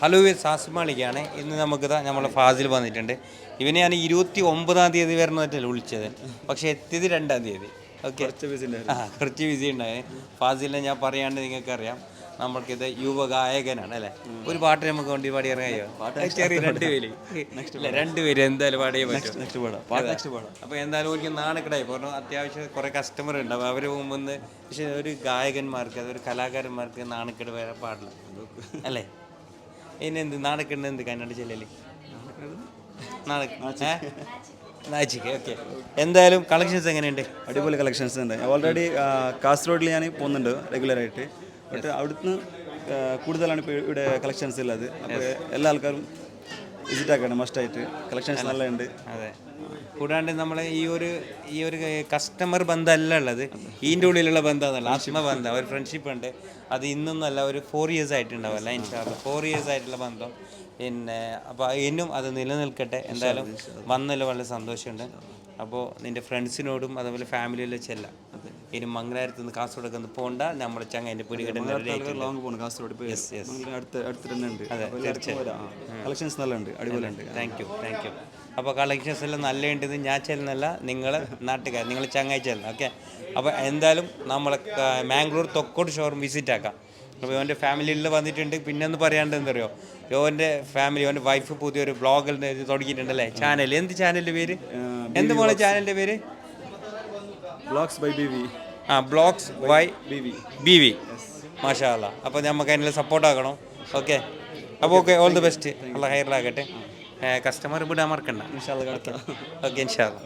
Hello സാസിമാളിക്കാണ്. ഇന്ന് നമുക്കിതാ നമ്മളെ ഫാസിൽ വന്നിട്ടുണ്ട്. ഇവനെ ഞാൻ 29-ാം തീയതി വരണമറ്റല്ല വിളിച്ചത്, പക്ഷേ എത്തിയത് 2-ാം തീയതി. ഓക്കെ, കുറച്ച് ബിസി ഉണ്ടായി. ഫാസിലിനെ ഞാൻ പറയാണ്ട് നിങ്ങൾക്കറിയാം, നമ്മൾക്കിത് യുവഗായകനാണ് അല്ലേ. ഒരു പാട്ട് നമുക്ക് വേണ്ടി പാടി ഇറങ്ങിയോ? ചെറിയ 2 പേര് ഇല്ല, 2 പേര് എന്തായാലും പാടിയേ പറ്റും. അപ്പോൾ എന്തായാലും എനിക്ക് നാണക്കെടായി പറഞ്ഞു. അത്യാവശ്യം കുറേ കസ്റ്റമർ ഉണ്ട്, അപ്പോൾ അവർ മുമ്പ്. പക്ഷേ ഒരു ഗായകന്മാർക്ക്, അതൊരു കലാകാരന്മാർക്ക് നാണക്കെട് വരാൻ പാടില്ല അല്ലേ. ഇനി എന്ത് നാണക്കെണ്ട്, എന്ത് കന്നഡ ജില്ലയിൽ നാച്ചിക്ക്. ഓക്കെ, എന്തായാലും കളക്ഷൻസ് എങ്ങനെയുണ്ട്? അടിപൊളി കളക്ഷൻസ് ഉണ്ട്. ഓൾറെഡി കാസർഗോഡിൽ ഞാൻ പോകുന്നുണ്ട് റെഗുലറായിട്ട്. ബട്ട് അവിടുന്ന് കൂടുതലാണ് ഇപ്പോൾ ഇവിടെ കളക്ഷൻസ് ഉള്ളത്. അപ്പോൾ എല്ലാ ആൾക്കാരും വിസിറ്റ് ആക്കണം മസ്റ്റായിട്ട്. കളക്ഷൻസ് നല്ല ഉണ്ട്. അതെ, കൂടാണ്ട് നമ്മളെ ഈ ഒരു കസ്റ്റമർ ബന്ധമല്ല ഉള്ളത്, ഇതിൻ്റെ ഉള്ളിലുള്ള ബന്ധമെന്നല്ല, ആത്മബന്ധം, ഒരു ഫ്രണ്ട്ഷിപ്പ് ഉണ്ട്. അത് ഇന്നൊന്നല്ല, ഒരു 4 years ആയിട്ടുണ്ടാവില്ല. ഇൻഷാല്ലാ 4 years ആയിട്ടുള്ള ബന്ധം. പിന്നെ അപ്പോൾ ഇന്നും അത് നിലനിൽക്കട്ടെ. എന്തായാലും വന്നല്ലോ, വളരെ സന്തോഷമുണ്ട്. അപ്പോൾ നിൻ്റെ ഫ്രണ്ട്സിനോടും അതുപോലെ ഫാമിലിയിലും ചെല്ലാം. ഇനി മംഗലാപുരത്ത് നിന്ന് കാസർഗോഡൊക്കെ ഒന്ന് പോകണ്ട, നമ്മുടെ ചങ്ങൻ്റെ പിടികിട്ടുന്ന ലോങ് പോകണം. കാസർഗോഡ് അടുത്ത് തന്നെ ഉണ്ട്. അതെ, തീർച്ചയായും കളക്ഷൻസ് നല്ല ഉണ്ട്, അടിപൊളിയുണ്ട്. Thank you. അപ്പോൾ കളക്ഷൻസ് എല്ലാം നല്ല ഉണ്ടെന്ന് ഞാൻ ചെല്ലുന്നല്ല, നിങ്ങൾ നാട്ടുകാർ, നിങ്ങൾ ചങ്ങായി ചെല്ലണം. ഓക്കെ, അപ്പോൾ എന്തായാലും നമ്മളെ മാംഗ്ലൂർ തൊക്കോട് ഷോറൂം വിസിറ്റ് ആക്കാം. അപ്പോൾ ഇവൻ്റെ ഫാമിലിയിൽ വന്നിട്ടുണ്ട്. പിന്നെ ഒന്ന് പറയാണ്ട് എന്തറിയോ, ഇവൻ്റെ ഫാമിലി, ഇവൻ്റെ വൈഫ് പുതിയൊരു ബ്ലോഗിൽ തുടങ്ങിയിട്ടുണ്ടല്ലേ, ചാനൽ. എന്ത് ചാനലിൻ്റെ പേര്? എന്ത് പോലെ ചാനലിൻ്റെ പേര്? Blogs by B V. Blogs by B V. മാഷാ അല്ലാ. അപ്പോൾ നമുക്ക് അതിനുള്ള സപ്പോർട്ട് ആക്കണം. ഓക്കെ, അപ്പോൾ ഓക്കെ, ഓൾ ദി ബെസ്റ്റ്. അല്ല ഹൈറിലാകട്ടെ. കസ്റ്റമർ വിടാൻ മറക്കണ്ട. ഇൻഷാ അല്ലാ. ഓക്കെ, ഇൻഷാ അല്ലാ.